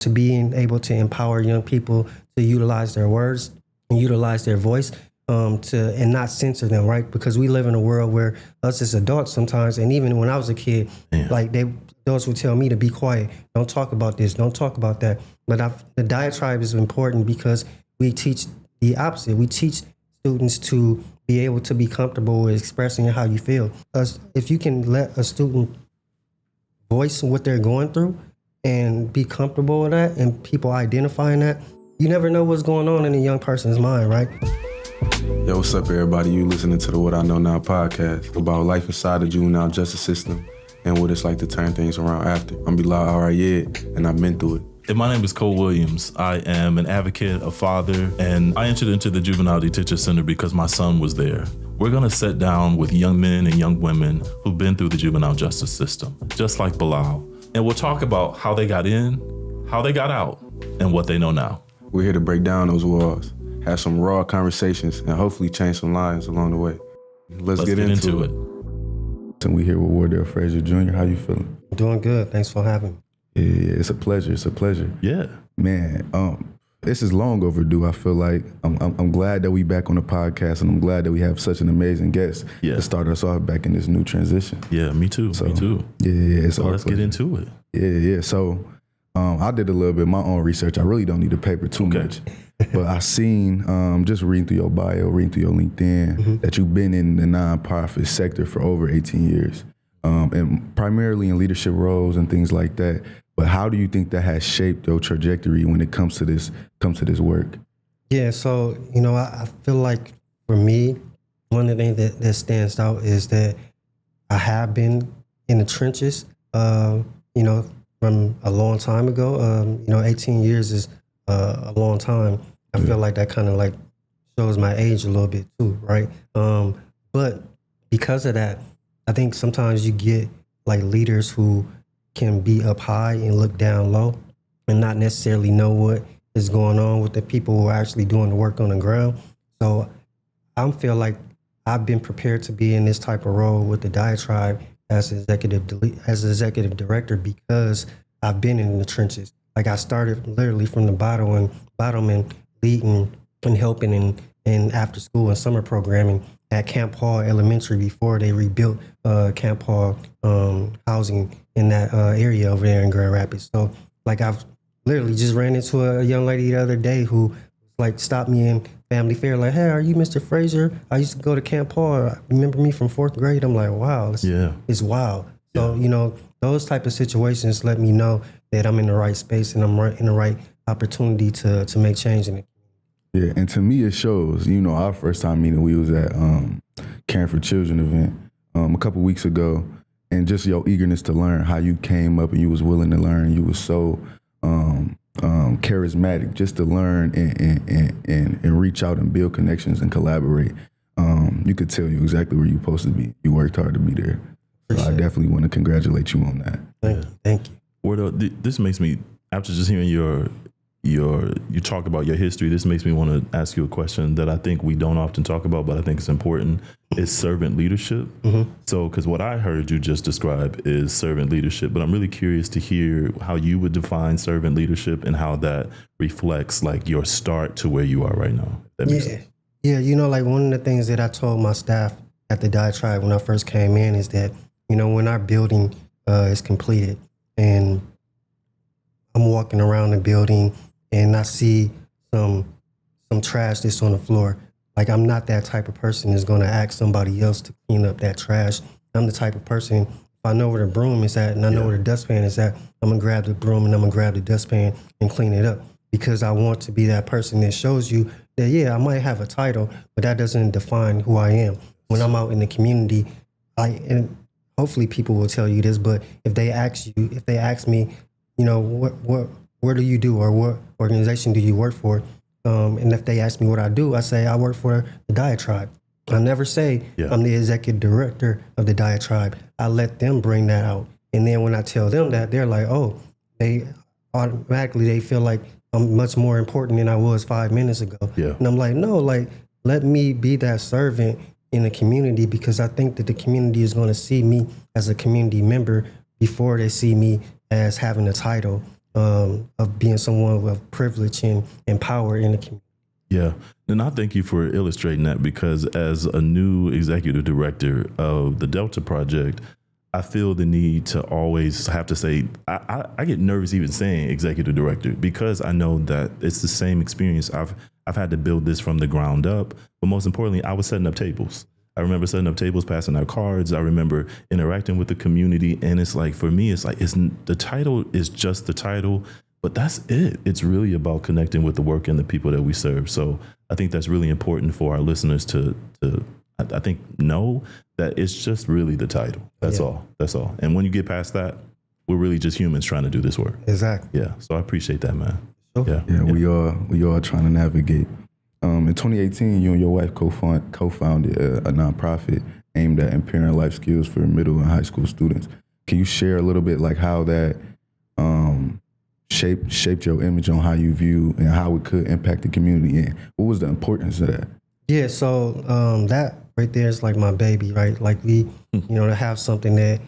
to being able to empower young people to utilize their words and utilize their voice, and not censor them, right? Because we live in a world where us as adults sometimes, and even when I was a kid, like adults would tell me to be quiet, don't talk about this, don't talk about that. But the diatribe is important because we teach the opposite. We teach students to be able to be comfortable with expressing how you feel. If you can let a student voice what they're going through and be comfortable with that, and people identifying that, you never know what's going on in a young person's mind, right? Yo, what's up, everybody? You listening to the What I Know Now podcast about life inside the juvenile justice system and what it's like to turn things around after. I'm Bilal and I've been through it. And my name is Cole Williams. I am an advocate, a father, and I entered into the Juvenile Detention Center because my son was there. We're gonna sit down with young men and young women who've been through the juvenile justice system, just like Bilal. And we'll talk about how they got in, how they got out, and what they know now. We're here to break down those walls, have some raw conversations, and hopefully change some lives along the way. Let's get into it. And we here with Wardell Frazier Jr. How you feeling? Doing good. Thanks for having me. Yeah, it's a pleasure. It's a pleasure. Yeah. Man, this is long overdue, I feel like. I'm glad that we back on the podcast, and I'm glad that we have such an amazing guest to start us off back in this new transition. Yeah, me too. So, me too. Yeah, it's so let's get into it. Yeah. So I did a little bit of my own research. I really don't need the paper too much. But I seen, just reading through your bio, reading through your LinkedIn, that you've been in the nonprofit sector for over 18 years, and primarily in leadership roles and things like that. But how do you think that has shaped your trajectory when it comes to this work? Yeah, so, I feel like for me, one of the things that stands out is that I have been in the trenches, from a long time ago. 18 years is a long time. I feel like that kind of like shows my age a little bit too, right? But because of that, I think sometimes you get like leaders who can be up high and look down low and not necessarily know what is going on with the people who are actually doing the work on the ground. So I feel like I've been prepared to be in this type of role with the Diatribe as executive director because I've been in the trenches. Like I started literally from the bottom and leading and helping in after school and summer programming at Camp Hall Elementary before they rebuilt Camp Hall housing in that area over there in Grand Rapids. So like I've literally just ran into a young lady the other day who like stopped me in family fair, like, hey, are you Mr. Frazier? I used to go to Camp Hall. Remember me from 4th grade? I'm like, wow, it's wild. So, those type of situations let me know that I'm in the right space and I'm in the right opportunity to make change in it. Yeah, and to me it shows. Our first time meeting, we was at Caring for Children event a couple weeks ago, and just your eagerness to learn, how you came up and you was willing to learn. You was so charismatic just to learn and reach out and build connections and collaborate. You could tell you exactly where you're supposed to be. You worked hard to be there. So I definitely want to congratulate you on that. Thank you. Wardell, this makes me, after just hearing you talk about your history, this makes me want to ask you a question that I think we don't often talk about, but I think it's important, is servant leadership. So, because what I heard you just describe is servant leadership, but I'm really curious to hear how you would define servant leadership and how that reflects like your start to where you are right now. That makes sense. Yeah, like one of the things that I told my staff at the Diatribe when I first came in is that, when our building is completed and I'm walking around the building and I see some trash that's on the floor, like I'm not that type of person that's going to ask somebody else to clean up that trash. I'm the type of person, if I know where the broom is at and I know where the dustpan is at, I'm going to grab the broom and I'm going to grab the dustpan and clean it up, because I want to be that person that shows you that, I might have a title, but that doesn't define who I am. When I'm out in the community, and hopefully people will tell you this, but if they ask me, where do you do, or what organization do you work for? And if they ask me what I do, I say I work for the Diatribe. I never say I'm the executive director of the Diatribe. I let them bring that out. And then when I tell them that, they're like, oh, they feel like I'm much more important than I was 5 minutes ago. Yeah. And I'm like, no, let me be that servant in the community, because I think that the community is going to see me as a community member before they see me as having a title. of being someone with privilege and power in the community. Yeah. And I thank you for illustrating that, because as a new executive director of the Delta Project, I feel the need to always have to say, I get nervous even saying executive director, because I know that it's the same experience. I've had to build this from the ground up, but most importantly, I was setting up tables. I remember setting up tables, passing out cards. I remember interacting with the community. And it's like, for me, it's like, the title is just the title, but that's it. It's really about connecting with the work and the people that we serve. So I think that's really important for our listeners to I think, know that it's just really the title. That's all. That's all. And when you get past that, we're really just humans trying to do this work. Exactly. Yeah. So I appreciate that, man. Sure. Yeah. We are trying to navigate. In 2018, you and your wife co-founded a nonprofit aimed at impairing life skills for middle and high school students. Can you share a little bit like how that shaped your image on how you view and how it could impact the community, and what was the importance of that? Yeah, so that right there is like my baby, right? Like we, to have something that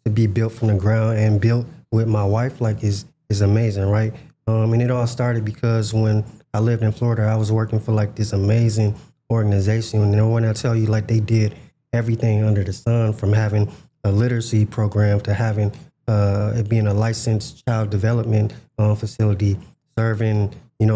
to be built from the ground and built with my wife, like is amazing, right? And it all started because when I lived in Florida, I was working for like this amazing organization. And when I tell you, like, they did everything under the sun, from having a literacy program to having it being a licensed child development facility, serving,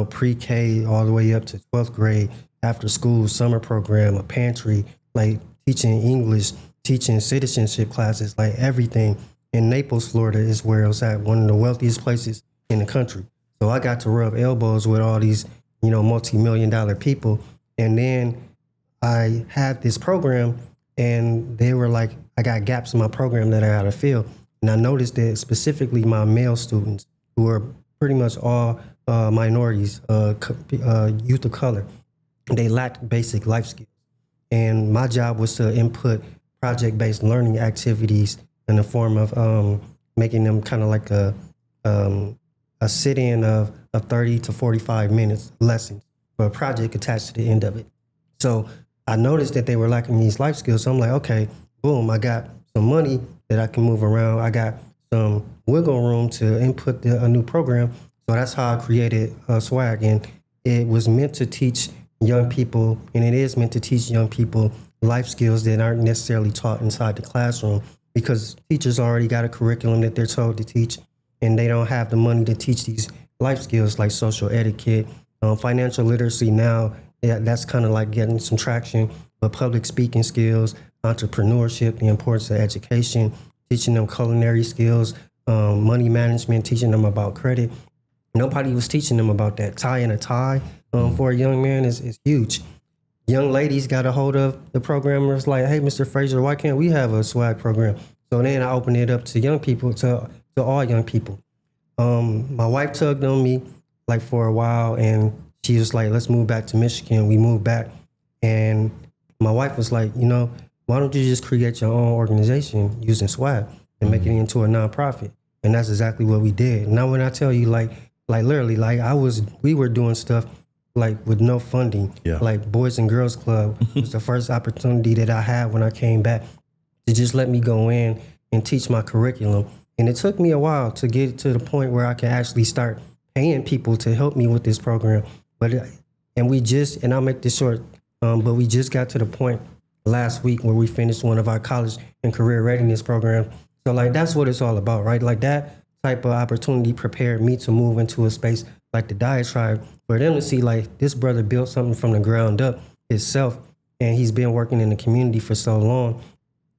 pre-K all the way up to 12th grade, after school summer program, a pantry, like teaching English, teaching citizenship classes, like everything. In Naples, Florida is where it was at, one of the wealthiest places in the country. So I got to rub elbows with all these, multi-million-dollar people. And then I had this program, and they were like, I got gaps in my program that I had to fill. And I noticed that specifically my male students, who are pretty much all minorities, youth of color, they lacked basic life skills. And my job was to input project-based learning activities in the form of making them kind of like a sit-in of 30 to 45 minutes lessons for a project attached to the end of it. So I noticed that they were lacking these life skills. So I'm like, okay, boom, I got some money that I can move around. I got some wiggle room to input a new program. So that's how I created SWAG. And it was meant to teach young people, and it is meant to teach young people life skills that aren't necessarily taught inside the classroom, because teachers already got a curriculum that they're told to teach, and they don't have the money to teach these life skills like social etiquette, financial literacy. Now that's kind of like getting some traction, but public speaking skills, entrepreneurship, the importance of education, teaching them culinary skills, money management, teaching them about credit. Nobody was teaching them about that. Tying a tie for a young man is huge. Young ladies got a hold of the program and was like, hey, Mr. Frazier, why can't we have a SWAG program? So then I opened it up to young people, to all young people. My wife tugged on me like for a while, and she was like, let's move back to Michigan. We moved back, and my wife was like, why don't you just create your own organization using SWAG and make it into a nonprofit? And that's exactly what we did. Now, when I tell you, like literally, like we were doing stuff like with no funding. Yeah. Like Boys and Girls Club was the first opportunity that I had when I came back to just let me go in and teach my curriculum. And it took me a while to get to the point where I can actually start paying people to help me with this program. And I'll make this short, but we just got to the point last week where we finished one of our college and career readiness programs. So like, that's what it's all about, right? Like that type of opportunity prepared me to move into a space like the Diatribe, for them to see like this brother built something from the ground up himself, and he's been working in the community for so long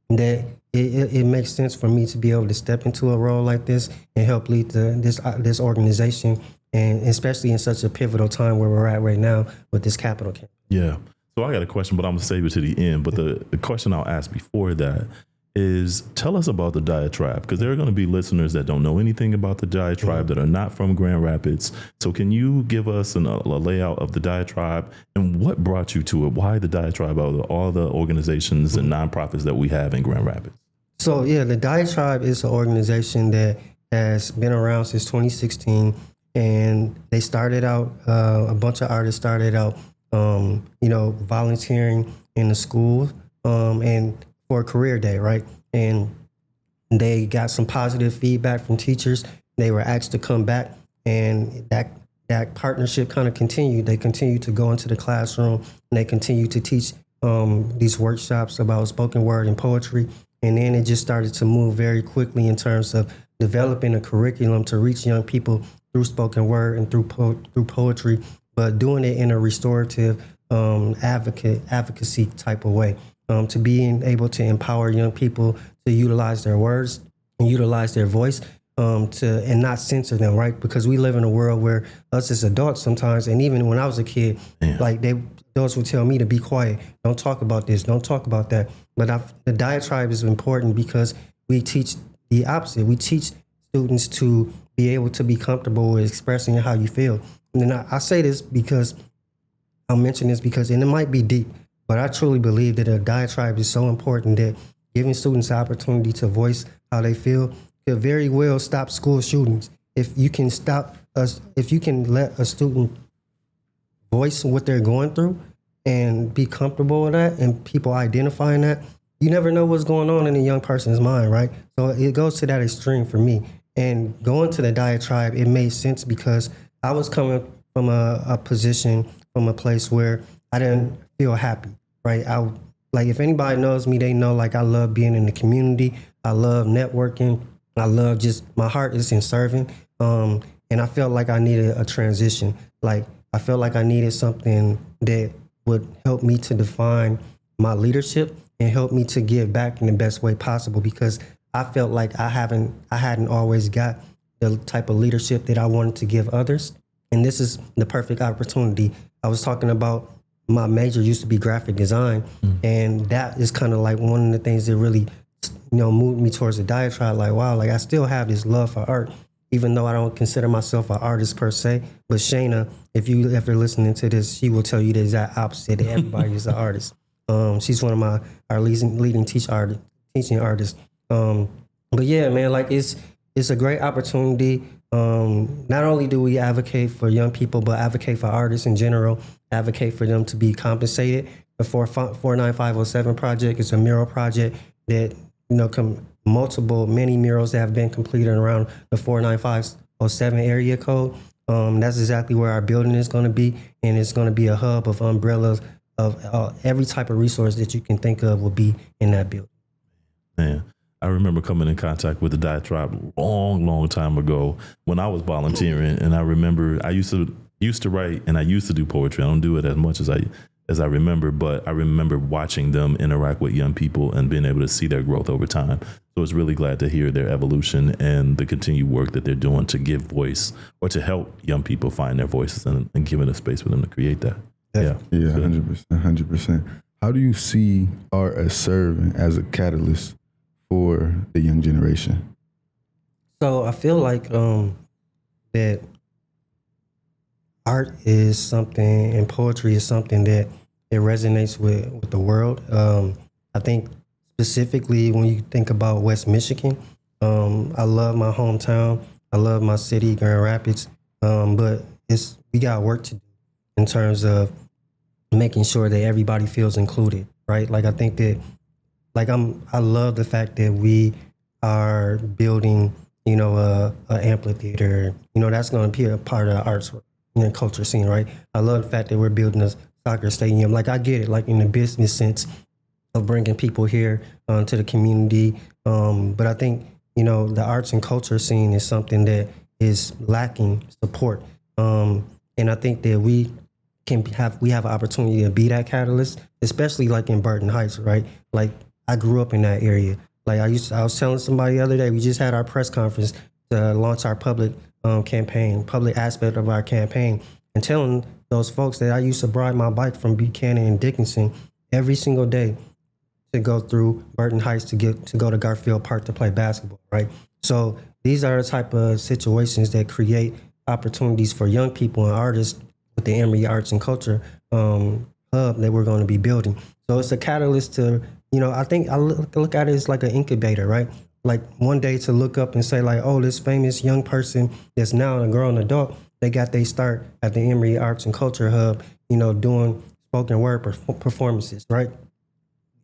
that it makes sense for me to be able to step into a role like this and help lead this organization, and especially in such a pivotal time where we're at right now with this capital campaign. Yeah. So I got a question, but I'm going to save it to the end. But the question I'll ask before that is, tell us about the Diatribe, because there are going to be listeners that don't know anything about the Diatribe, that are not from Grand Rapids. So can you give us a layout of the Diatribe and what brought you to it? Why the Diatribe out of all the organizations and nonprofits that we have in Grand Rapids? So yeah, the Diatribe is an organization that has been around since 2016, and they started out, a bunch of artists started out, volunteering in the school, and for a career day, right? And they got some positive feedback from teachers, they were asked to come back, and that partnership kind of continued. They continued to go into the classroom, and they continued to teach these workshops about spoken word and poetry. And then it just started to move very quickly in terms of developing a curriculum to reach young people through spoken word and through poetry, but doing it in a restorative advocacy type of way, to being able to empower young people to utilize their words and utilize their voice, and not censor them, right? Because we live in a world where us as adults sometimes, and even when I was a kid, like adults would tell me to be quiet, don't talk about this, don't talk about that. But the diatribe is important because we teach the opposite. We teach students to be able to be comfortable with expressing how you feel. And I say this because I'll mention this because, and it might be deep, but I truly believe that a diatribe is so important that giving students the opportunity to voice how they feel could very well stop school shootings. If you can if you can let a student voice what they're going through and be comfortable with that, and people identifying that, you never know what's going on in a young person's mind, right? So it goes to that extreme for me. And going to the diatribe, it made sense because I was coming from a position, from a place where I didn't feel happy, right? Like if anybody knows me, they know like I love being in the community. I love networking. I love my heart is in serving. And I felt like I needed a transition. Like I felt like I needed something that would help me to define my leadership and help me to give back in the best way possible, because I felt like I hadn't always got the type of leadership that I wanted to give others. And this is the perfect opportunity. I was talking about my major used to be graphic design, and that is kind of like one of the things that really, moved me towards the diatribe. Like, wow, like I still have this love for art, even though I don't consider myself an artist per se. But Shayna, if you ever listening to this, she will tell you the exact opposite, that everybody is an artist. She's one of our leading teaching artists. But yeah, man, like it's a great opportunity. Not only do we advocate for young people, but advocate for artists in general, advocate for them to be compensated. The 49507 project is a mural project that, many murals that have been completed around the 49507 area code. That's exactly where our building is going to be. And it's going to be a hub of umbrellas of every type of resource that you can think of will be in that building. Man, I remember coming in contact with the diatribe long time ago when I was volunteering, and I remember I used to write, and I used to do poetry. I don't do it as much as I remember, but I remember watching them interact with young people and being able to see their growth over time. So it's really glad to hear their evolution and the continued work that they're doing to give voice or to help young people find their voices and giving a space for them to create that. Yeah, 100%. How do you see art as serving as a catalyst for the young generation? So I feel like that art is something, and poetry is something that it resonates with the world. I think specifically when you think about West Michigan, I love my hometown. I love my city, Grand Rapids, but we got work to do in terms of making sure that everybody feels included, right? Like I think that, I love the fact that we are building, a amphitheater. That's going to be a part of the arts and culture scene, right? I love the fact that we're building a soccer stadium. Like I get it, like in the business sense of bringing people here to the community. But I think, the arts and culture scene is something that is lacking support. And I think that we have an opportunity to be that catalyst, especially like in Burton Heights, right? Like I grew up in that area. Like I was telling somebody the other day, we just had our press conference to launch our public campaign, public aspect of our campaign, and telling those folks that I used to ride my bike from Buchanan and Dickinson every single day to go through Burton Heights to go to Garfield Park to play basketball, right? So these are the type of situations that create opportunities for young people and artists with the Emory Arts and Culture hub that we're going to be building. So it's a catalyst to, I think I look at it as like an incubator, right? Like one day to look up and say like, oh, this famous young person that's now a grown adult, they got their start at the Emory Arts and Culture hub, doing spoken word performances, right?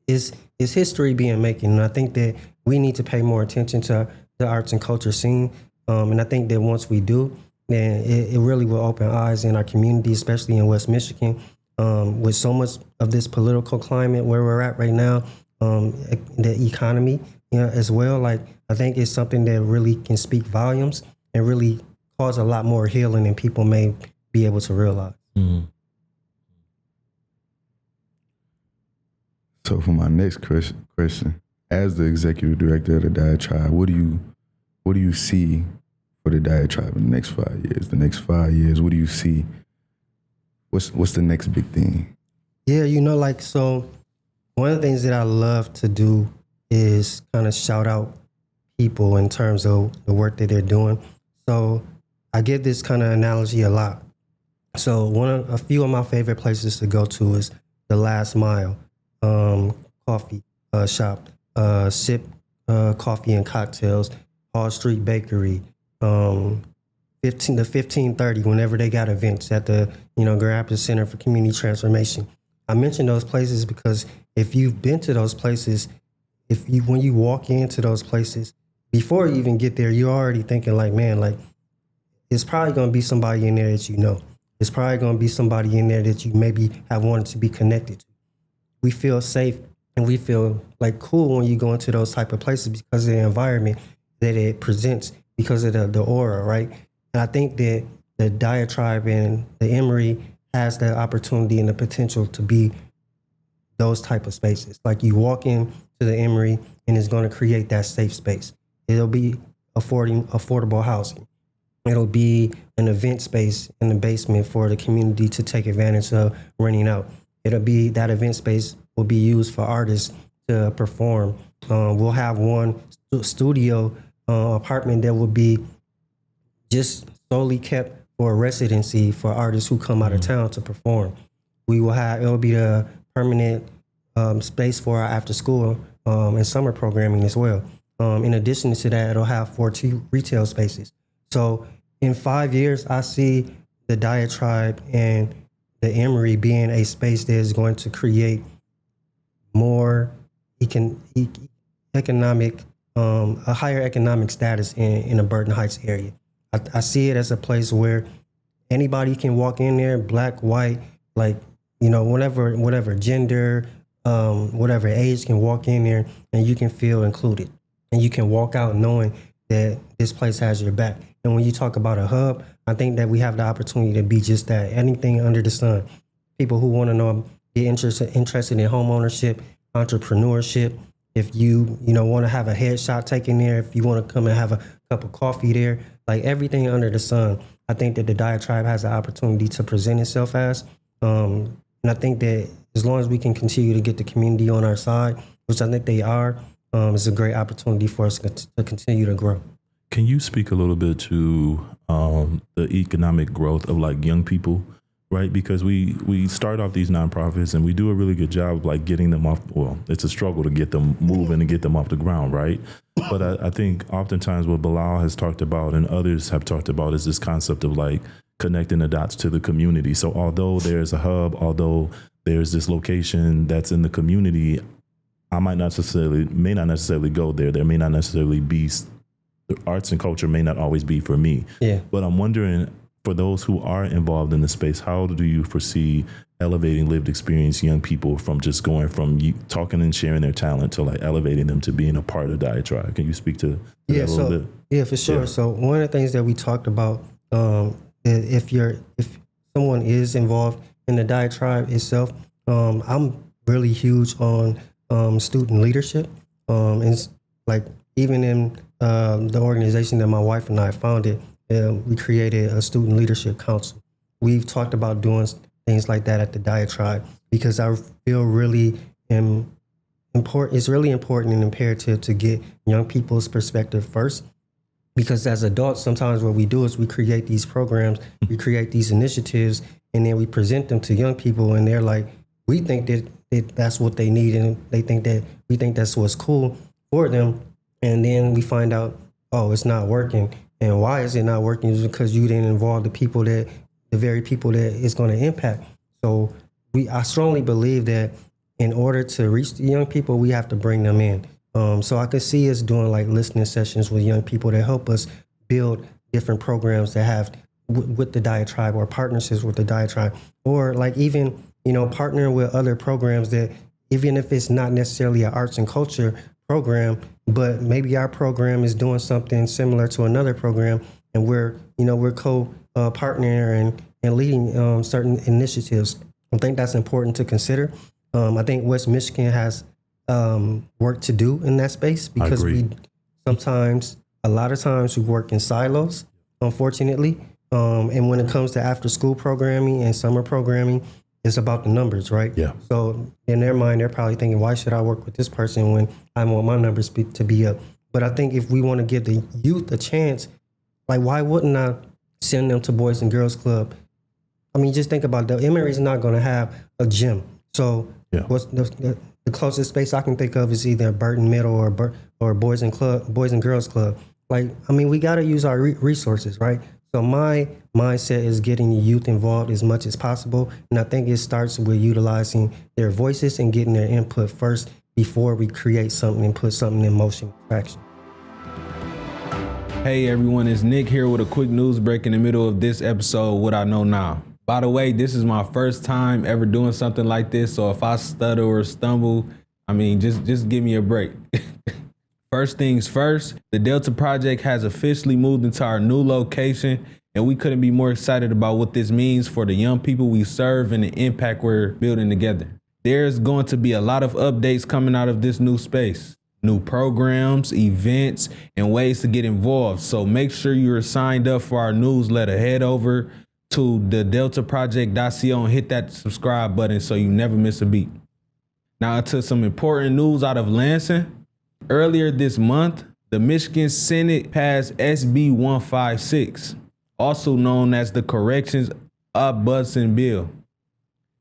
Is history being making? And I think that we need to pay more attention to the arts and culture scene. And I think that once we do, then it really will open eyes in our community, especially in West Michigan, with so much of this political climate where we're at right now, the economy, as well. Like, I think it's something that really can speak volumes and really cause a lot more healing than people may be able to realize. Mm-hmm. So for my next question, as the executive director of the Diatribe, what do you see for the Diatribe in the next 5 years? The next 5 years, what do you see? What's the next big thing? Yeah, so one of the things that I love to do is kind of shout out people in terms of the work that they're doing. So I give this kind of analogy a lot. So a few of my favorite places to go to is the Last Mile coffee shop, Sip Coffee and Cocktails, Hall Street Bakery, the 1530, whenever they got events at the Grand Rapids Center for Community Transformation. I mention those places because if you've been to those places, when you walk into those places, before you even get there, you're already thinking like, man, like, it's probably going to be somebody in there that you know. It's probably going to be somebody in there that you maybe have wanted to be connected to. We feel safe and we feel like cool when you go into those type of places because of the environment that it presents, because of the aura, right? And I think that the Diatribe and the Emory has the opportunity and the potential to be those type of spaces. Like, you walk in to the Emory and it's going to create that safe space. It'll be affordable housing. It'll be an event space in the basement for the community to take advantage of renting out. It'll be, that event space will be used for artists to perform. We'll have one studio apartment that will be just solely kept for residency for artists who come out of town to perform. It'll be the permanent space for our after school and summer programming as well. In addition to that, it'll have 4 retail spaces. So in 5 years, I see the Diatribe and the Emory being a space that is going to create more economic, a higher economic status in the Burton Heights area. I see it as a place where anybody can walk in there, black, white, like, whatever gender, whatever age, can walk in there and you can feel included. And you can walk out knowing that this place has your back. And when you talk about a hub, I think that we have the opportunity to be just that, anything under the sun. People who want to know, be interested in home ownership, entrepreneurship. If you want to have a headshot taken there, if you want to come and have a cup of coffee there, like everything under the sun, I think that the Diatribe has the opportunity to present itself as. And I think that as long as we can continue to get the community on our side, which I think they are, it's a great opportunity for us to continue to grow. Can you speak a little bit to the economic growth of like young people, right? Because we start off these nonprofits and we do a really good job of like getting them off. Well, it's a struggle to get them moving and get them off the ground, right? But I think oftentimes what Bilal has talked about and others have talked about is this concept of like connecting the dots to the community. So although there's a hub, although there's this location that's in the community, I may not necessarily go there. There may not necessarily be, arts and culture may not always be for me. Yeah. But I'm wondering, for those who are involved in the space, how do you foresee elevating lived experience young people from just going from talking and sharing their talent to like elevating them to being a part of Diatribe? Can you speak to that a little bit? Yeah, for sure. Yeah. So one of the things that we talked about, if someone is involved in the Diatribe itself, I'm really huge on student leadership. And like even in the organization that my wife and I founded, we created a student leadership council. We've talked about doing things like that at the Diatribe because I feel really important. It's really important and imperative to get young people's perspective first. Because as adults, sometimes what we do is we create these programs, we create these initiatives, and then we present them to young people, and they're like, we think that that's what they need, and we think that's what's cool for them. And then we find out, oh, it's not working. And why is it not working? Is because you didn't involve the very people that it's going to impact. So I strongly believe that in order to reach the young people, we have to bring them in. So I could see us doing like listening sessions with young people that help us build different programs that have with the Diatribe or partnerships with the Diatribe, or like even, partnering with other programs that even if it's not necessarily an arts and culture program, but maybe our program is doing something similar to another program, and we're partnering and leading certain initiatives. I think that's important to consider. I think West Michigan has work to do in that space because a lot of times we work in silos, unfortunately. And when it comes to after school programming and summer programming, it's about the numbers, right? Yeah. So in their mind, they're probably thinking, why should I work with this person when I want my numbers to be up? But I think if we want to give the youth a chance, like, why wouldn't I send them to Boys and Girls Club? I mean, just think about it. The Emory is not going to have a gym. So what's the closest space I can think of is either Burton Middle or Boys and Girls Club. Like, I mean, we got to use our resources, right? So my mindset is getting the youth involved as much as possible. And I think it starts with utilizing their voices and getting their input first before we create something and put something in motion for action. Hey everyone, it's Nick here with a quick news break in the middle of this episode, What I Know Now. By the way, this is my first time ever doing something like this, so if I stutter or stumble, I mean, just give me a break. First things first, the Delta Project has officially moved into our new location, and we couldn't be more excited about what this means for the young people we serve and the impact we're building together. There's going to be a lot of updates coming out of this new space, new programs, events, and ways to get involved. So make sure you're signed up for our newsletter. Head over to the deltaproject.co and hit that subscribe button so you never miss a beat. Now to some important news out of Lansing. Earlier this month, the Michigan Senate passed SB 156, also known as the Corrections Ombudsman Bill.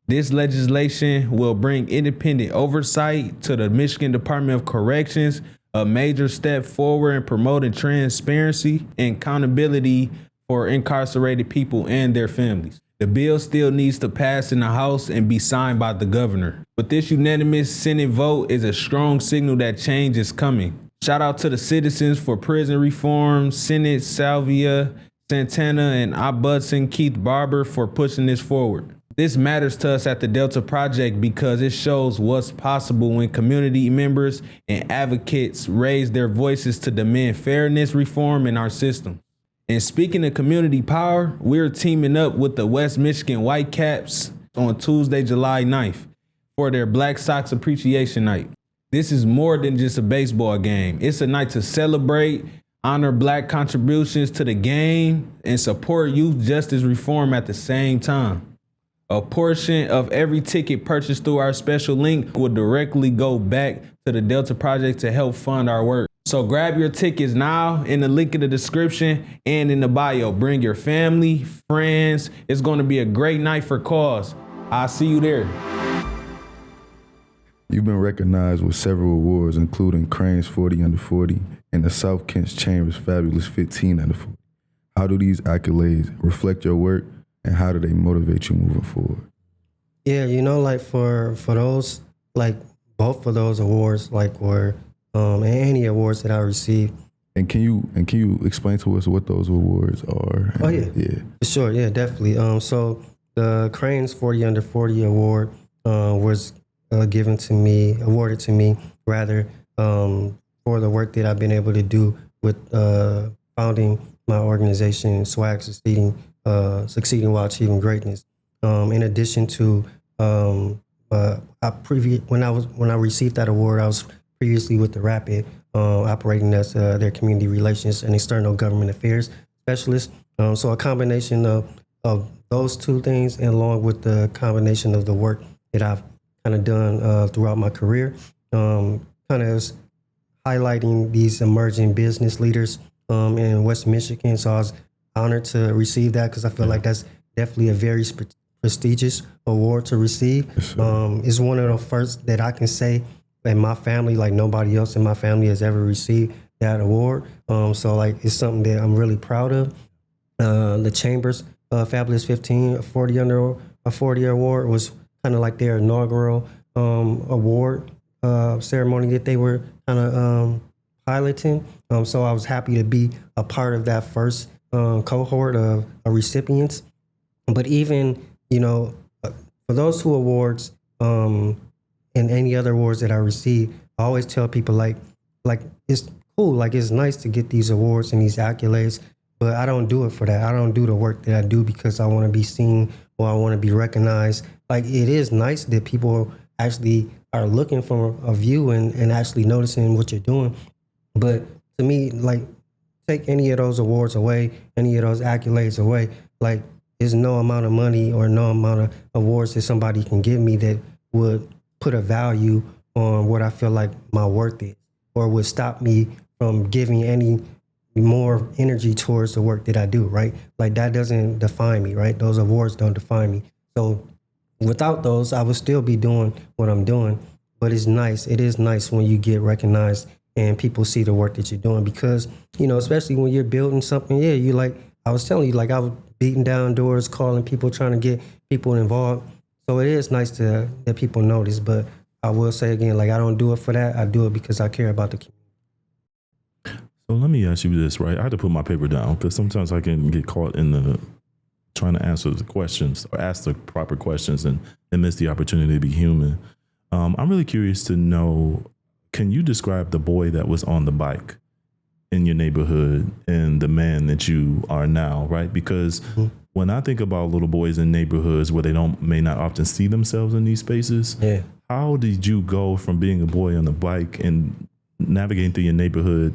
This legislation will bring independent oversight to the Michigan Department of Corrections, a major step forward in promoting transparency and accountability for incarcerated people and their families. The bill still needs to pass in the House and be signed by the governor. But this unanimous Senate vote is a strong signal that change is coming. Shout out to the Citizens for Prison Reform, Senate Salvia Santana, and Ombudsman Keith Barber for pushing this forward. This matters to us at the Delta Project because it shows what's possible when community members and advocates raise their voices to demand fairness reform in our system. And speaking of community power, we're teaming up with the West Michigan Whitecaps on Tuesday, July 9th for their Black Sox Appreciation Night. This is more than just a baseball game. It's a night to celebrate, honor Black contributions to the game, and support youth justice reform at the same time. A portion of every ticket purchased through our special link will directly go back to the Delta Project to help fund our work. So grab your tickets now in the link in the description and in the bio. Bring your family, friends. It's going to be a great night for cause. I'll see you there. You've been recognized with several awards, including Crane's 40 Under 40 and the South Kent's Chamber's Fabulous 15 Under 40. How do these accolades reflect your work, and how do they motivate you moving forward? Yeah, like for those, like both of those awards, like were any awards that I received. And can you explain to us what those awards are? Oh yeah. Sure, yeah, definitely. So the Crane's 40 Under 40 award was awarded to me for the work that I've been able to do with founding my organization, SWAG, Succeeding While Achieving Greatness. In addition to when I received that award, I was previously with the Rapid, operating as their community relations and external government affairs specialist. So a combination of those two things, and along with the combination of the work that I've kind of done throughout my career, kind of highlighting these emerging business leaders in West Michigan. So I was honored to receive that because I feel like that's definitely a very prestigious award to receive. It's one of the first that I can say in my family, like nobody else in my family has ever received that award. So like it's something that I'm really proud of. The Chamber's Fabulous 15 40 Under 40 award was kind of like their inaugural award ceremony that they were kind of piloting. So I was happy to be a part of that first cohort of recipients. But even, for those 2 awards and any other awards that I received, I always tell people like it's cool, like it's nice to get these awards and these accolades, but I don't do it for that. I don't do the work that I do because I want to be seen or I want to be recognized. Like, it is nice that people actually are looking for a view and actually noticing what you're doing. But to me, like, take any of those awards away, any of those accolades away, like, there's no amount of money or no amount of awards that somebody can give me that would put a value on what I feel like my worth is, or would stop me from giving any more energy towards the work that I do, right? Like, that doesn't define me, right? Those awards don't define me. So without those, I would still be doing what I'm doing. But it's nice. It is nice when you get recognized and people see the work that you're doing, because, especially when you're building something, you like, I was telling you, like, I was beating down doors, calling people, trying to get people involved. So it is nice that people notice. But I will say again, like, I don't do it for that. I do it because I care about the community. So let me ask you this, right? I had to put my paper down because sometimes I can get caught in the trying to answer the questions or ask the proper questions and miss the opportunity to be human. I'm really curious to know, can you describe the boy that was on the bike in your neighborhood and the man that you are now, right? Because when I think about little boys in neighborhoods where they may not often see themselves in these spaces, how did you go from being a boy on the bike and navigating through your neighborhood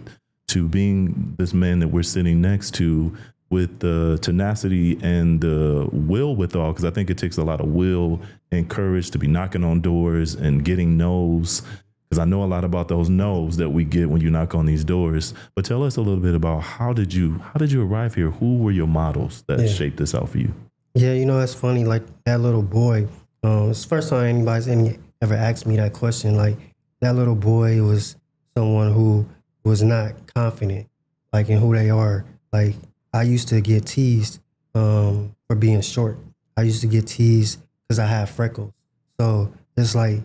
to being this man that we're sitting next to with the tenacity and the will withal? Because I think it takes a lot of will and courage to be knocking on doors and getting no's. Because I know a lot about those no's that we get when you knock on these doors. But tell us a little bit about how did you arrive here? Who were your models that shaped this out for you? Yeah, it's funny. Like, that little boy. It's the first time anybody's ever asked me that question. Like, that little boy was someone who was not confident, like, in who they are. Like, I used to get teased for being short. I used to get teased because I had freckles. So it's like,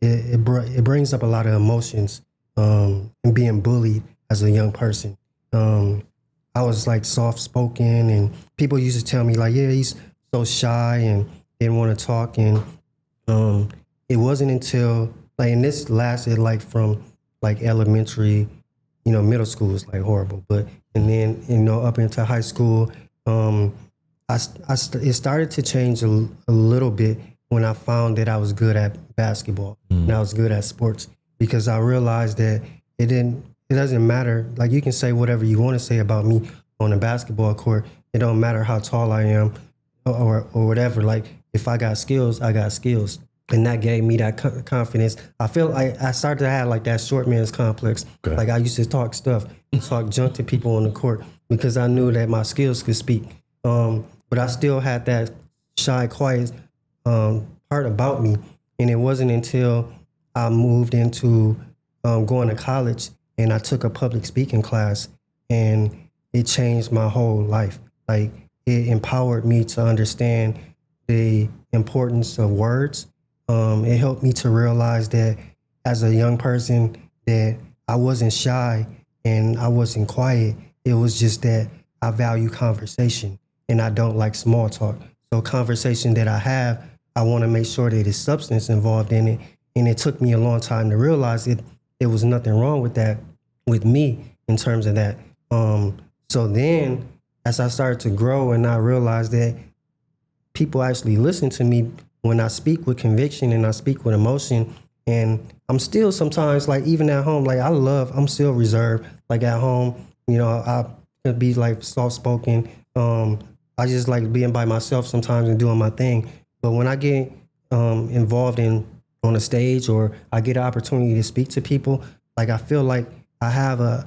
it brings up a lot of emotions, and being bullied as a young person. I was like soft-spoken, and people used to tell me like, yeah, he's so shy and didn't want to talk. And it wasn't until like, and this lasted like from like elementary, middle school was like horrible, but and then up into high school, it started to change a little bit when I found that I was good at basketball and I was good at sports, because I realized that it doesn't matter. Like, you can say whatever you want to say about me on a basketball court. It don't matter how tall I am or whatever. Like, if I got skills, I got skills. And that gave me that confidence. I feel like I started to have like that short man's complex. Okay. Like, I used to talk junk to people on the court because I knew that my skills could speak. But I still had that shy, quiet part about me. And it wasn't until I moved into going to college and I took a public speaking class, and it changed my whole life. Like, it empowered me to understand the importance of words. It helped me to realize that as a young person that I wasn't shy and I wasn't quiet. It was just that I value conversation and I don't like small talk. So conversation that I have, I want to make sure that there's substance involved in it. And it took me a long time to realize there was nothing wrong with that, with me in terms of that. So then as I started to grow and I realized that people actually listen to me when I speak with conviction and I speak with emotion. And I'm still sometimes, like, even at home, like, I'm still reserved. Like, at home, I could be like soft-spoken. I just like being by myself sometimes and doing my thing. But when I get involved on a stage, or I get an opportunity to speak to people, like, I feel like I have an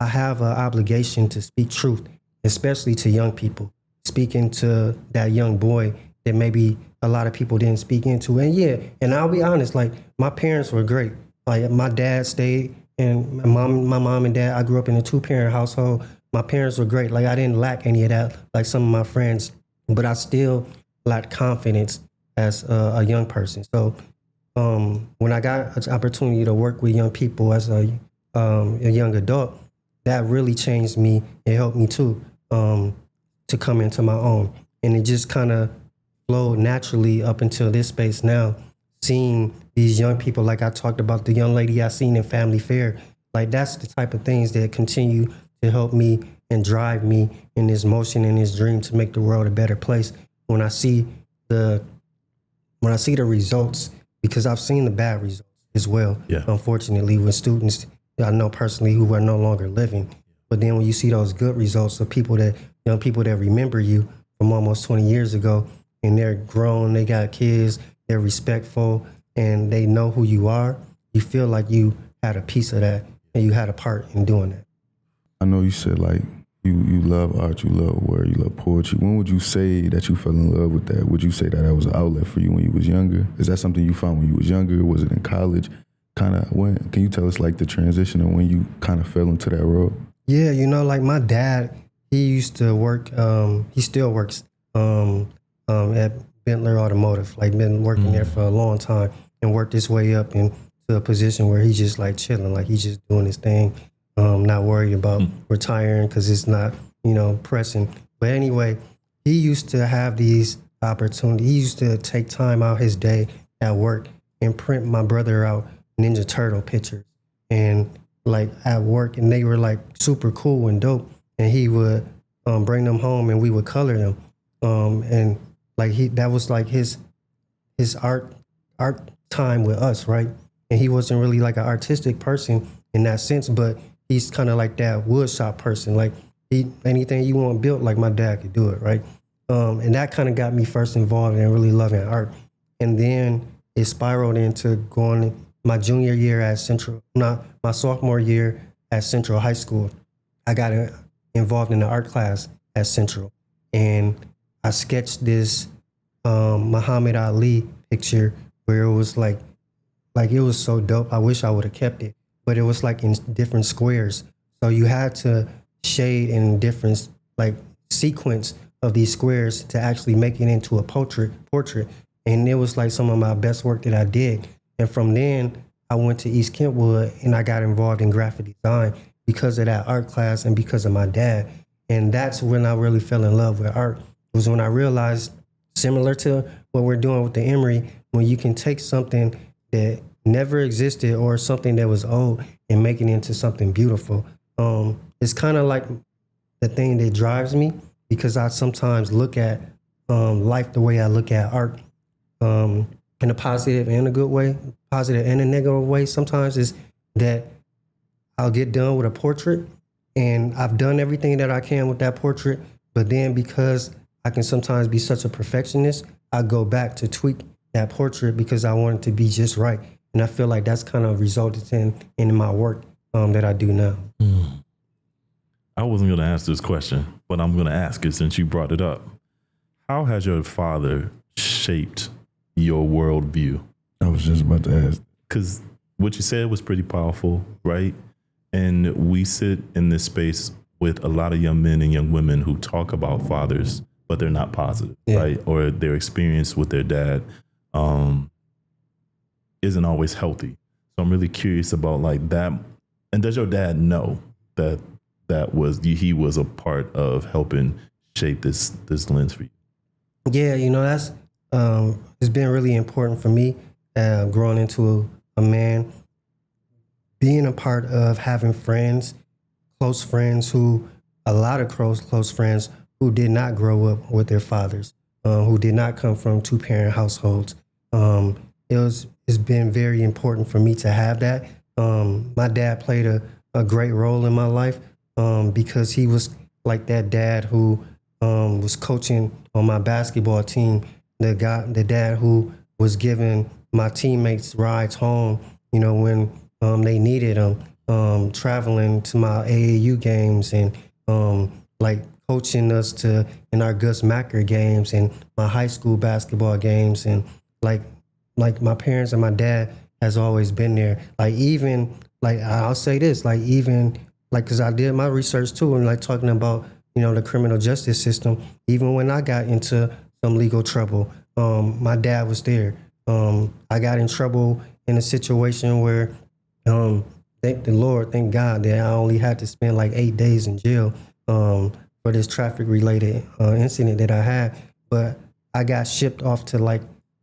obligation to speak truth, especially to young people, speaking to that young boy that maybe a lot of people didn't speak into. And I'll be honest, like, my parents were great. Like, my dad stayed, and my mom and dad, I grew up in a 2-parent household. My parents were great. Like, I didn't lack any of that, like some of my friends, but I still lacked confidence as a young person. So when I got an opportunity to work with young people as a a young adult, that really changed me. It helped me too, to come into my own. And it just kind of flowed naturally up until this space now, seeing these young people, like I talked about the young lady I seen in Family Fair. Like, that's the type of things that continue to help me and drive me in this motion and this dream to make the world a better place. When I see the results, because I've seen the bad results as well, unfortunately, with students that I know personally who are no longer living. But then when you see those good results of young people that remember you from almost 20 years ago, and they're grown, they got kids, they're respectful, and they know who you are, you feel like you had a piece of that and you had a part in doing that. I know you said like you love art, you love word, you love poetry. When would you say that you fell in love with that? Would you say that was an outlet for you when you was younger? Is that something you found when you was younger? Was it in college? Kind of when? Can you tell us like the transition of when you kind of fell into that role? Yeah, like my dad, he used to work. He still works at Bentley Automotive. Like, been working there for a long time and worked his way up into a position where he's just like chilling, like he's just doing his thing. Not worried about retiring because it's not, pressing. But anyway, he used to have these opportunities. He used to take time out his day at work and print my brother out Ninja Turtle pictures and like at work, and they were like super cool and dope. And he would bring them home and we would color them. And like that was like his art time with us, right? And he wasn't really like an artistic person in that sense, but he's kind of like that woodshop person. Like anything you want built, like my dad could do it, right? And that kind of got me first involved in really loving art. And then it spiraled into going my junior year at my sophomore year at Central High School. I got involved in the art class at Central. And I sketched this Muhammad Ali picture where it was like it was so dope. I wish I would have kept it. But it was like in different squares. So you had to shade in different like sequence of these squares to actually make it into a portrait. And it was like some of my best work that I did. And from then I went to East Kentwood and I got involved in graphic design because of that art class and because of my dad. And that's when I really fell in love with art. It was when I realized, similar to what we're doing with the Emory, when you can take something that never existed or something that was old and make it into something beautiful. It's kind of like the thing that drives me, because I sometimes look at life the way I look at art, in a positive and a good way, positive and a negative way. Sometimes is that I'll get done with a portrait and I've done everything that I can with that portrait, but then because I can sometimes be such a perfectionist, I go back to tweak that portrait because I want it to be just right. And I feel like that's kind of resulted in my work that I do now. I wasn't going to ask this question, but I'm going to ask it since you brought it up. How has your father shaped your worldview? I was just about to ask. Because what you said was pretty powerful, right? And we sit in this space with a lot of young men and young women who talk about fathers, but they're not positive, right? Or their experience with their dad isn't always healthy. So I'm really curious about like that. And does your dad know that he was a part of helping shape this lens for you? Yeah, that's it's been really important for me growing into a man, being a part of having friends, close friends a lot of close friends who did not grow up with their fathers, who did not come from two-parent households. It's been very important for me to have that. My dad played a great role in my life because he was like that dad who was coaching on my basketball team, the dad who was giving my teammates rides home, when they needed them, traveling to my AAU games and like coaching us in our Gus Macker games and my high school basketball games. And like my parents and my dad has always been there. Like even, like I'll say this, like even, like, cause I did my research too and like talking about, the criminal justice system, even when I got into some legal trouble, my dad was there. I got in trouble in a situation where thank the Lord, thank God that I only had to spend like 8 days in jail for this traffic related incident that I had. But I got shipped off to like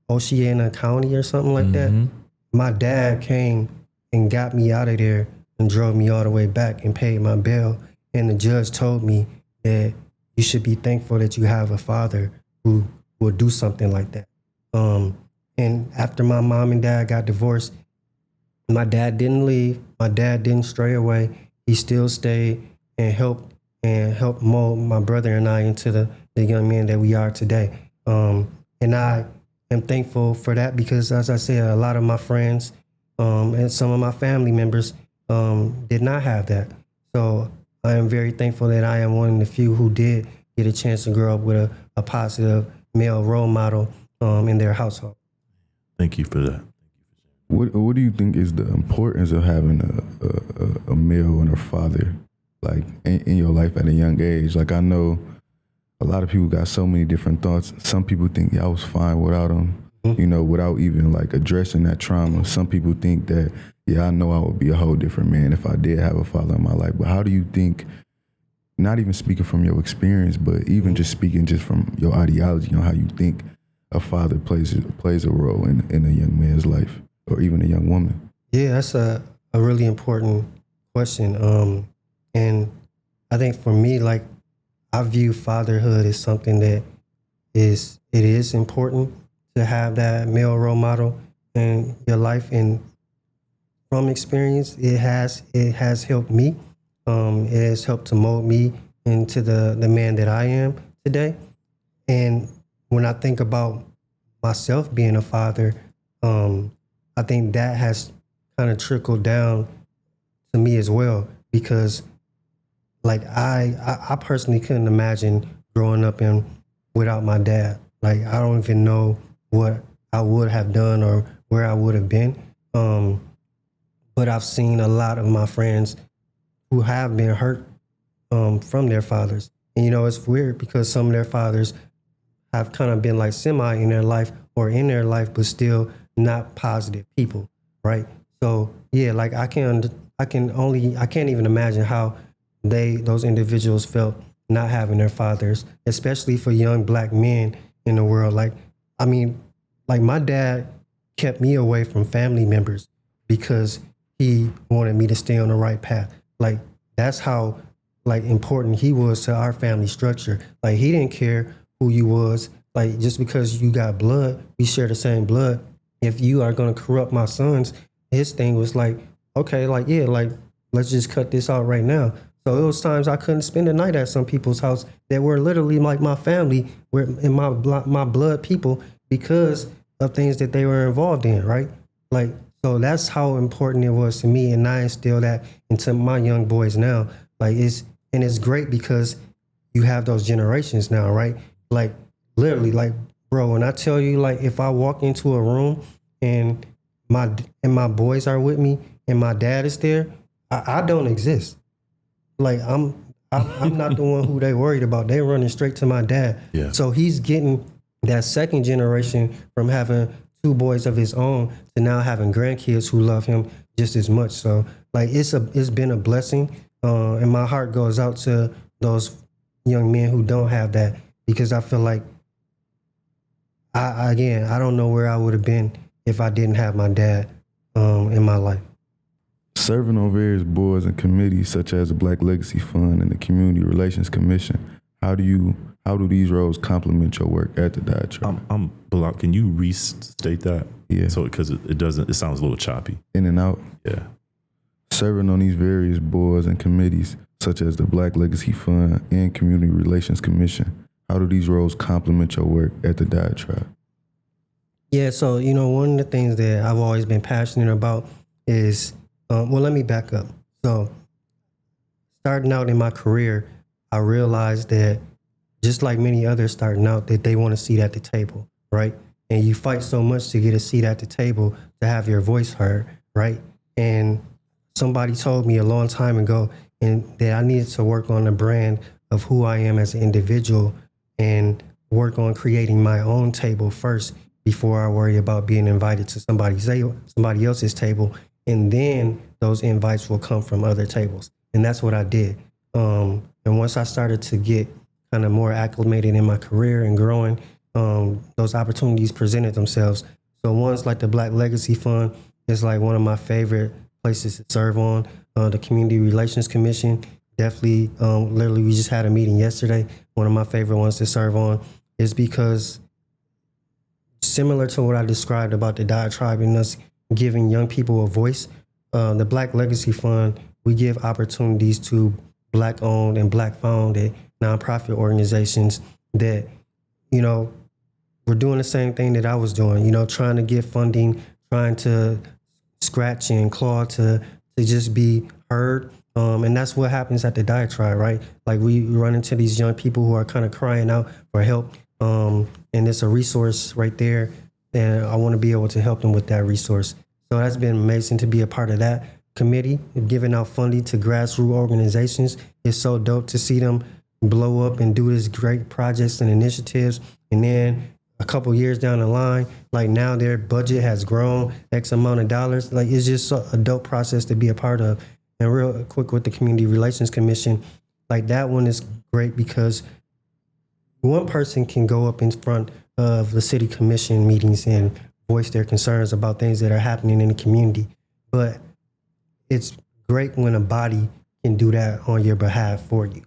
Oceana County or something like that. My dad came and got me out of there and drove me all the way back and paid my bail. And the judge told me that you should be thankful that you have a father who will do something like that. And after my mom and dad got divorced, my dad didn't leave. My dad didn't stray away. He still stayed and helped mold my brother and I into the young man that we are today. And I am thankful for that because, as I said, a lot of my friends and some of my family members did not have that. So I am very thankful that I am one of the few who did get a chance to grow up with a positive male role model in their household. Thank you for that. What do you think is the importance of having a male and a father, like in your life at a young age? Like, I know a lot of people got so many different thoughts. Some people think, I was fine without him, you know, without even like addressing that trauma. Some people think that, I know I would be a whole different man if I did have a father in my life. But how do you think, not even speaking from your experience, but even just speaking just from your ideology on how you think a father plays a role in a young man's life or even a young woman? Yeah, that's a really important question. And I think for me, like, I view fatherhood as something that it is important to have that male role model in your life. And from experience, it has helped me. It has helped to mold me into the man that I am today. And when I think about myself being a father, I think that has kind of trickled down to me as well, because like I personally couldn't imagine growing up without my dad. Like, I don't even know what I would have done or where I would have been. But I've seen a lot of my friends who have been hurt from their fathers. And, you know, it's weird because some of their fathers have kind of been like semi in their life or in their life, but still not positive people, right? So yeah, like I can't even imagine how those individuals felt not having their fathers, especially for young Black men in the world. Like, I mean, like my dad kept me away from family members because he wanted me to stay on the right path. Like, that's how like important he was to our family structure. Like, he didn't care who you was. Like, just because you got blood, we share the same blood. If you are gonna corrupt my sons, his thing was like, okay, like, yeah, like, let's just cut this out right now. So it was times I couldn't spend the night at some people's house that were literally like my family, and my blood people, because of things that they were involved in, right? Like, so that's how important it was to me, and I instill that into my young boys now. Like, it's great because you have those generations now, right? Like, literally, like, bro, when I tell you, like, if I walk into a room and my boys are with me and my dad is there, I don't exist. Like, I'm not the one who they worried about. They running straight to my dad. Yeah. So he's getting that second generation from having two boys of his own to now having grandkids who love him just as much. So like, it's been a blessing, and my heart goes out to those young men who don't have that, because I feel like I don't know where I would have been if I didn't have my dad in my life. Serving on various boards and committees such as the Black Legacy Fund and the Community Relations Commission, how do these roles complement your work at the Diatribe? Bilal, can you restate that? Yeah. So, because it sounds a little choppy. In and out? Yeah. Serving on these various boards and committees such as the Black Legacy Fund and Community Relations Commission, how do these roles complement your work at the Diatribe? Yeah, so, you know, one of the things that I've always been passionate about is, well, let me back up. So, starting out in my career, I realized that just like many others starting out, that they want a seat at the table, right? And you fight so much to get a seat at the table to have your voice heard, right? And somebody told me a long time ago that I needed to work on the brand of who I am as an individual and work on creating my own table first before I worry about being invited to somebody else's table. And then those invites will come from other tables. And that's what I did. And once I started to get kind of more acclimated in my career and growing, those opportunities presented themselves. So ones like the Black Legacy Fund is like one of my favorite places to serve on. The Community Relations Commission, definitely, literally we just had a meeting yesterday. One of my favorite ones to serve on is because similar to what I described about the Diatribe and us giving young people a voice, the Black Legacy Fund, we give opportunities to Black-owned and Black-founded nonprofit organizations that, we're doing the same thing that I was doing, trying to get funding, trying to scratch and claw to just be heard. And that's what happens at the Diatribe, right? Like we run into these young people who are kind of crying out for help. And it's a resource right there. And I want to be able to help them with that resource. So that's been amazing to be a part of that committee, giving out funding to grassroots organizations. It's so dope to see them blow up and do these great projects and initiatives. And then a couple years down the line, like now their budget has grown X amount of dollars. Like it's just a dope process to be a part of. And real quick with the Community Relations Commission, like that one is great because one person can go up in front of the city commission meetings and voice their concerns about things that are happening in the community. But it's great when a body can do that on your behalf for you.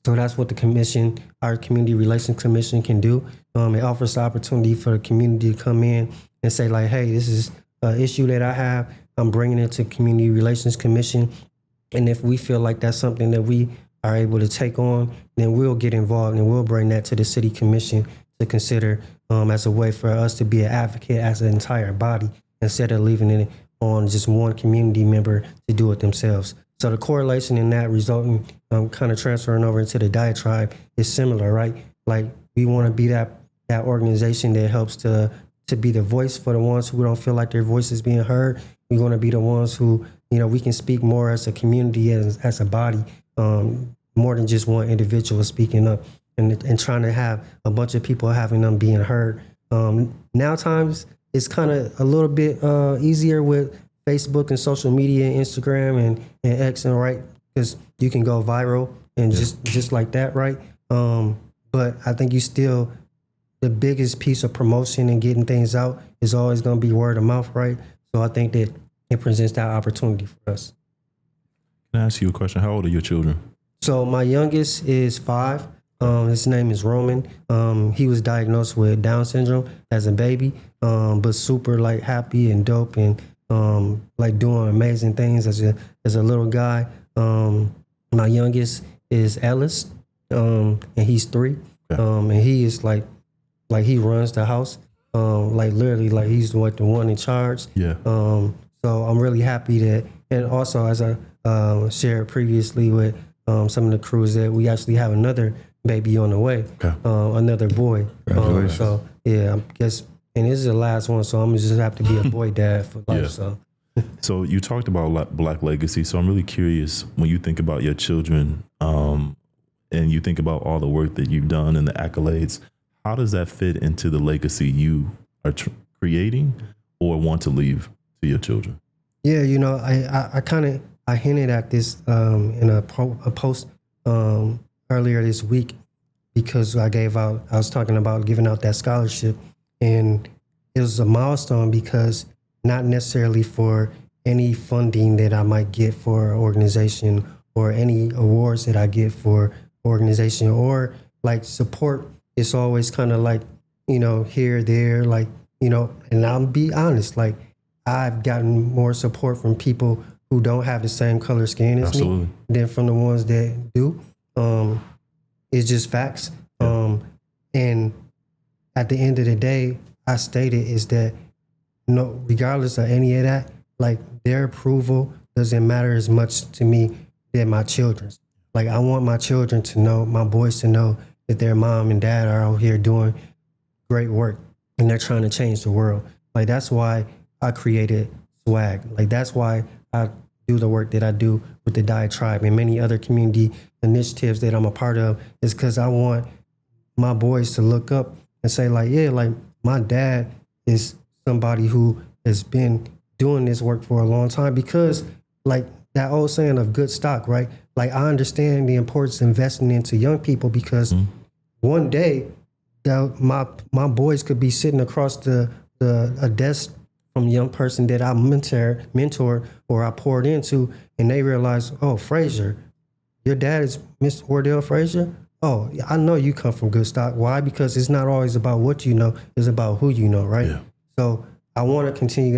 So that's what the commission, our Community Relations Commission, can do. It offers the opportunity for the community to come in and say like, hey, this is an issue that I have. I'm bringing it to Community Relations Commission. And if we feel like that's something that we are able to take on, then we'll get involved and we'll bring that to the city commission to consider as a way for us to be an advocate as an entire body instead of leaving it on just one community member to do it themselves. So the correlation in that resulting kind of transferring over into the Diatribe is similar, right? Like we want to be that organization that helps to be the voice for the ones who don't feel like their voice is being heard. We want to be the ones who, we can speak more as a community, as a body, more than just one individual speaking up and trying to have a bunch of people having them being heard. Now times it's kind of a little bit easier with Facebook and social media, Instagram and X, and right, because you can go viral and just like that, right? But I think the biggest piece of promotion and getting things out is always going to be word of mouth, right? So I think that it presents that opportunity for us. Can I ask you a question? How old are your children? So my youngest is 5. His name is Roman. He was diagnosed with Down syndrome as a baby, but super like happy and dope and like doing amazing things as a little guy. My youngest is Ellis, and he's 3. And he is like he runs the house. Like literally, like he's the one in charge. Yeah. So I'm really happy that, and also as I shared previously with some of the crews, that we actually have another baby on the way. Okay. Another boy. Congratulations. So yeah, I guess, and this is the last one, so I'm gonna just have to be a boy dad for life. So. So you talked about Black legacy. So I'm really curious when you think about your children, and you think about all the work that you've done and the accolades. How does that fit into the legacy you are creating or want to leave to your children? Yeah, I hinted at this in a post earlier this week because I was talking about giving out that scholarship, and it was a milestone because not necessarily for any funding that I might get for an organization or any awards that I get for organization or like support. It's always kind of like, here, there, like, and I'll be honest, like I've gotten more support from people who don't have the same color skin as me than from the ones that do. It's just facts. And at the end of the day, I stated is that regardless of any of that, like their approval doesn't matter as much to me than my children's. Like I want my children to know, my boys to know that their mom and dad are out here doing great work and they're trying to change the world. Like that's why I created SWAG. Like that's why I do the work that I do with the Diatribe and many other community initiatives that I'm a part of, is because I want my boys to look up and say like, yeah, like my dad is somebody who has been doing this work for a long time, because like that old saying of good stock, right? Like I understand the importance of investing into young people because one day my boys could be sitting across a desk from a young person that I mentor or I poured into, and they realize, oh, Frazier, your dad is Mr. Wardell Frazier? Oh, I know you come from good stock. Why? Because it's not always about what you know, it's about who you know, right? Yeah. So I want to continue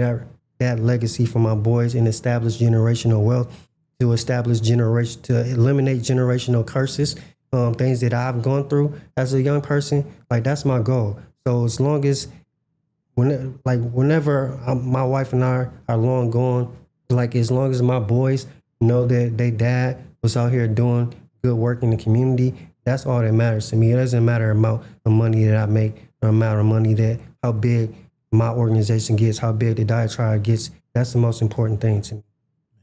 that legacy for my boys and establish generational wealth, to eliminate generational curses, things that I've gone through as a young person. Like that's my goal. So as long as whenever my wife and I are long gone, like as long as my boys know that their dad was out here doing good work in the community, that's all that matters to me. It doesn't matter about the money that I make, or the amount of money how big my organization gets, how big the Diatribe gets. That's the most important thing to me,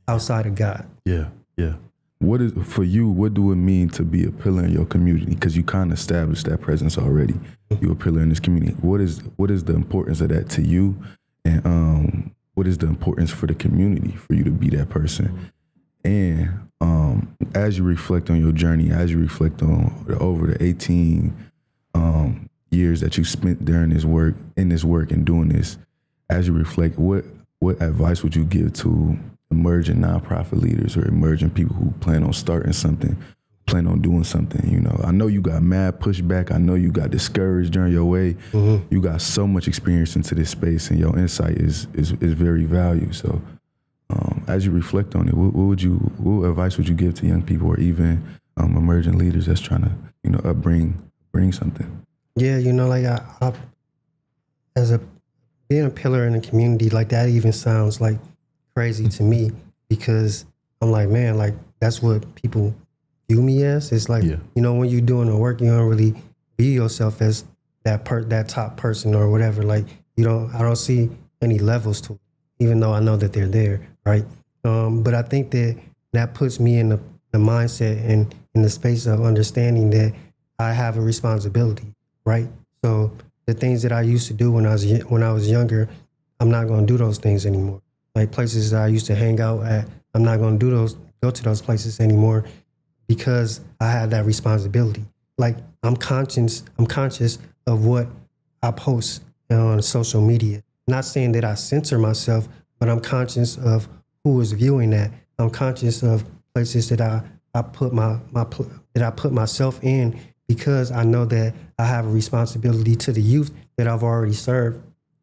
outside of God. Yeah, yeah. What do it mean to be a pillar in your community? Because you kind of established that presence already. You're a pillar in this community. What is the importance of that to you? And what is the importance for the community for you to be that person? And as you reflect on your journey, as you reflect on over the 18 years that you spent during this work and doing this, as you reflect, what advice would you give to emerging nonprofit leaders or emerging people who plan on starting something, plan on doing something? You know, I know you got mad pushback. I know you got discouraged during your way. Mm-hmm. You got so much experience into this space, and your insight is very valued. So, as you reflect on it, what advice would you give to young people or even emerging leaders that's trying to, bring something? Yeah, like I being a pillar in the community, like that even sounds like crazy to me, because I'm like, man, like that's what people view me as. It's like, when you're doing the work, you don't really view yourself as that top person or whatever. Like I don't see any levels to it, even though I know that they're there, right? But I think that puts me in the mindset and in the space of understanding that I have a responsibility, right? So the things that I used to do when I was younger, I'm not going to do those things anymore. Like places that I used to hang out at, I'm not going to go to those places anymore, because I had that responsibility. Like I'm conscious of what I post on social media. Not saying that I censor myself, but I'm conscious of who is viewing that. I'm conscious of places that I put myself in, because I know that I have a responsibility to the youth that I've already served,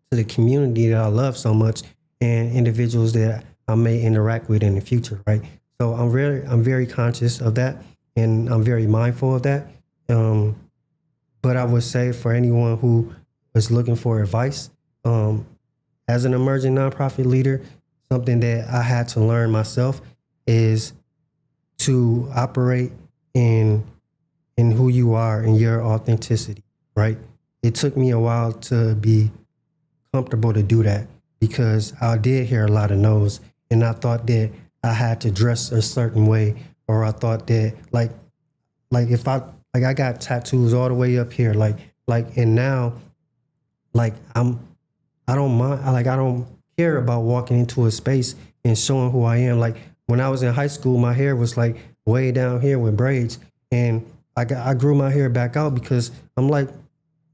to the community that I love so much, and individuals that I may interact with in the future, right? So I'm very conscious of that, and I'm very mindful of that. But I would say for anyone who is looking for advice, as an emerging nonprofit leader, something that I had to learn myself is to operate in who you are and your authenticity, right? It took me a while to be comfortable to do that, because I did hear a lot of no's, and I thought that I had to dress a certain way, or I thought that like if I got tattoos all the way up here, and now like I don't mind, I don't care about walking into a space and showing who I am. Like when I was in high school, my hair was like way down here with braids, and I grew my hair back out because I'm like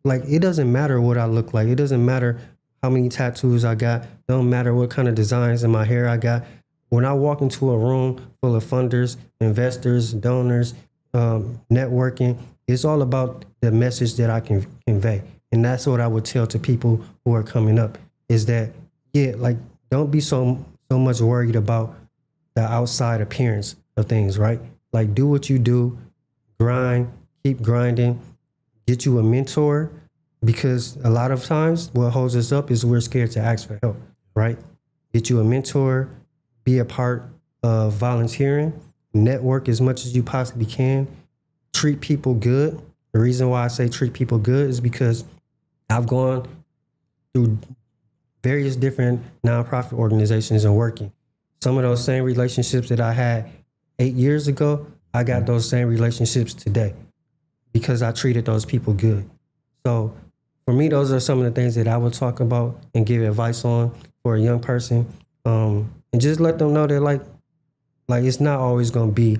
it doesn't matter what I look like. It doesn't matter how many tattoos I got. It don't matter what kind of designs in my hair I got. When I walk into a room full of funders, investors, donors, networking, it's all about the message that I can convey. And that's what I would tell to people who are coming up, is that, don't be so much worried about the outside appearance of things, right? Like do what you do, grind, keep grinding, get you a mentor, because a lot of times what holds us up is we're scared to ask for help, right? Get you a mentor, be a part of volunteering, network as much as you possibly can, treat people good. The reason why I say treat people good is because I've gone through various different nonprofit organizations and working. Some of those same relationships that I had 8 years ago, I got those same relationships today because I treated those people good. So for me, those are some of the things that I would talk about and give advice on for a young person. And just let them know that like it's not always gonna be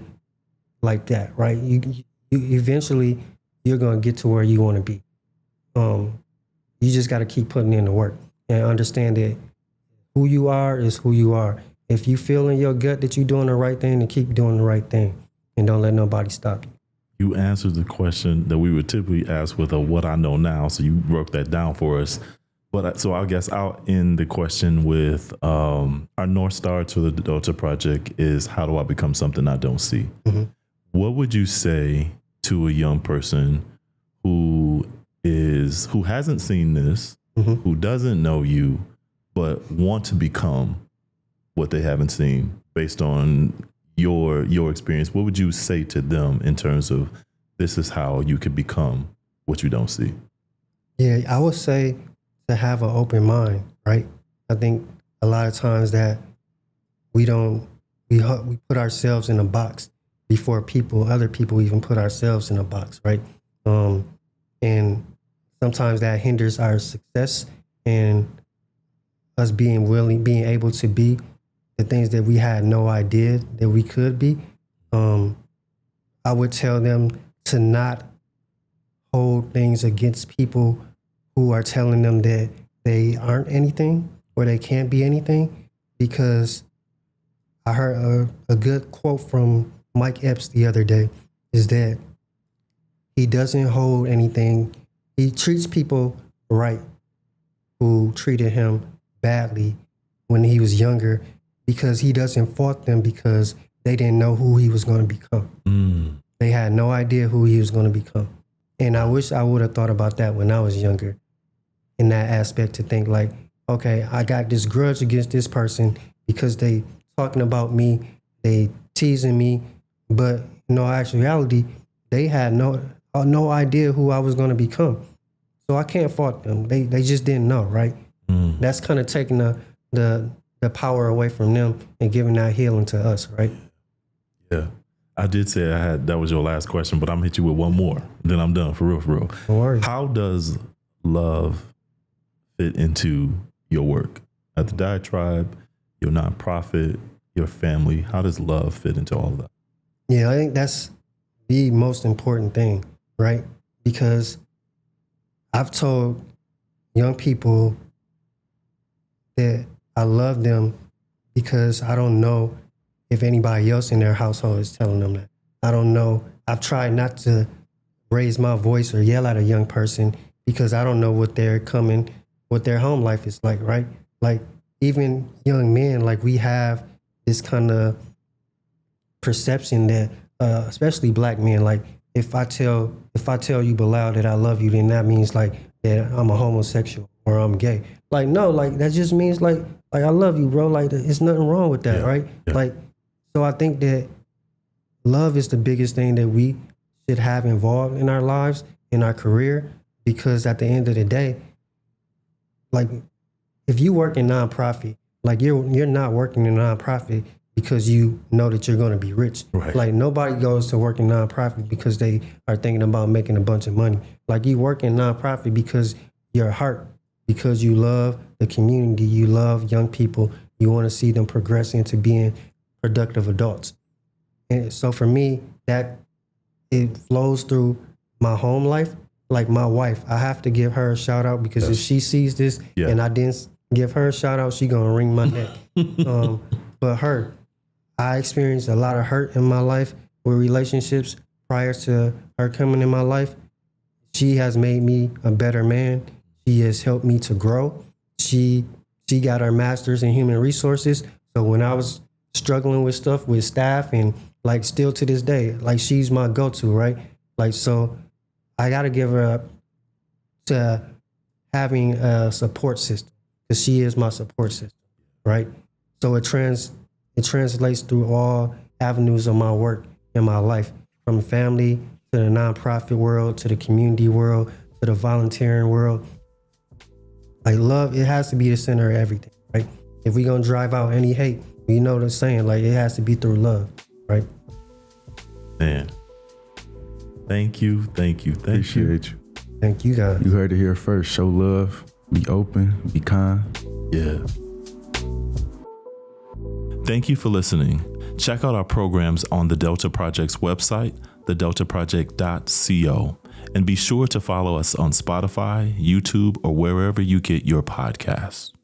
like that, right? You eventually you're gonna get to where you want to be. You just got to keep putting in the work and understand that who you are is who you are. If you feel in your gut that you're doing the right thing, then keep doing the right thing and don't let nobody stop you. You answered the question that we would typically ask with a what I know now. So you broke that down for us. But so I guess I'll end the question with our North Star to the Delta Project is how do I become something I don't see? Mm-hmm. What would you say to a young person who hasn't seen this, mm-hmm. who doesn't know you, but want to become what they haven't seen based on your experience? What would you say to them in terms of this is how you could become what you don't see? Yeah, I would say to have an open mind, right? I think a lot of times that we put ourselves in a box before other people even put ourselves in a box, right? And sometimes that hinders our success and us being able to be the things that we had no idea that we could be. I would tell them to not hold things against people who are telling them that they aren't anything or they can't be anything, because I heard a good quote from Mike Epps the other day is that he doesn't hold anything. He treats people right who treated him badly when he was younger, because he doesn't fault them because they didn't know who he was going to become. They had no idea who he was going to become. And I wish I would have thought about that when I was younger, in that aspect, to think like, okay, I got this grudge against this person because they talking about me, they teasing me, but in all actuality, they had no idea who I was going to become. So I can't fault them. They just didn't know, right? That's kind of taking the power away from them and giving that healing to us, right? Yeah. I did say that was your last question, but I'm gonna hit you with one more. Then I'm done, for real, for real. No worries. How does love fit into your work at the Diatribe, your nonprofit, your family? How does love fit into all of that? Yeah, I think that's the most important thing, right? Because I've told young people that I love them because I don't know if anybody else in their household is telling them that. I don't know. I've tried not to raise my voice or yell at a young person because I don't know what their home life is like, right? Like even young men, like we have this kind of perception that, especially black men, like if I tell you, Bilal, that I love you, then that means like that I'm a homosexual or I'm gay. Like, no, like that just means like I love you, bro. Like there's nothing wrong with that, right? Yeah. Like, so I think that love is the biggest thing that we should have involved in our lives, in our career, because at the end of the day, like if you work in nonprofit, like you're not working in a nonprofit because you know that you're going to be rich. Right. Like nobody goes to work in nonprofit because they are thinking about making a bunch of money. Like you work in nonprofit because your heart, because you love the community, you love young people, you want to see them progress into being productive adults. And so for me, that it flows through my home life. Like my wife, I have to give her a shout out because if she sees this and I didn't give her a shout out, she gonna wring my neck. But I experienced a lot of hurt in my life with relationships prior to her coming in my life. She has made me a better man. She has helped me to grow. She got her master's in human resources. So when I was struggling with stuff with staff and like still to this day, like she's my go-to, right? Like, so I got to give her up to having a support system because she is my support system, right? So it translates through all avenues of my work in my life, from family to the nonprofit world, to the community world, to the volunteering world. Like love, it has to be the center of everything, right? If we're going to drive out any hate, you know what I'm saying? Like it has to be through love, right? Man, thank you. Appreciate you. Thank you, guys. You heard it here first. Show love, be open, be kind. Yeah. Thank you for listening. Check out our programs on the Delta Project's website, thedeltaproject.co, and be sure to follow us on Spotify, YouTube, or wherever you get your podcasts.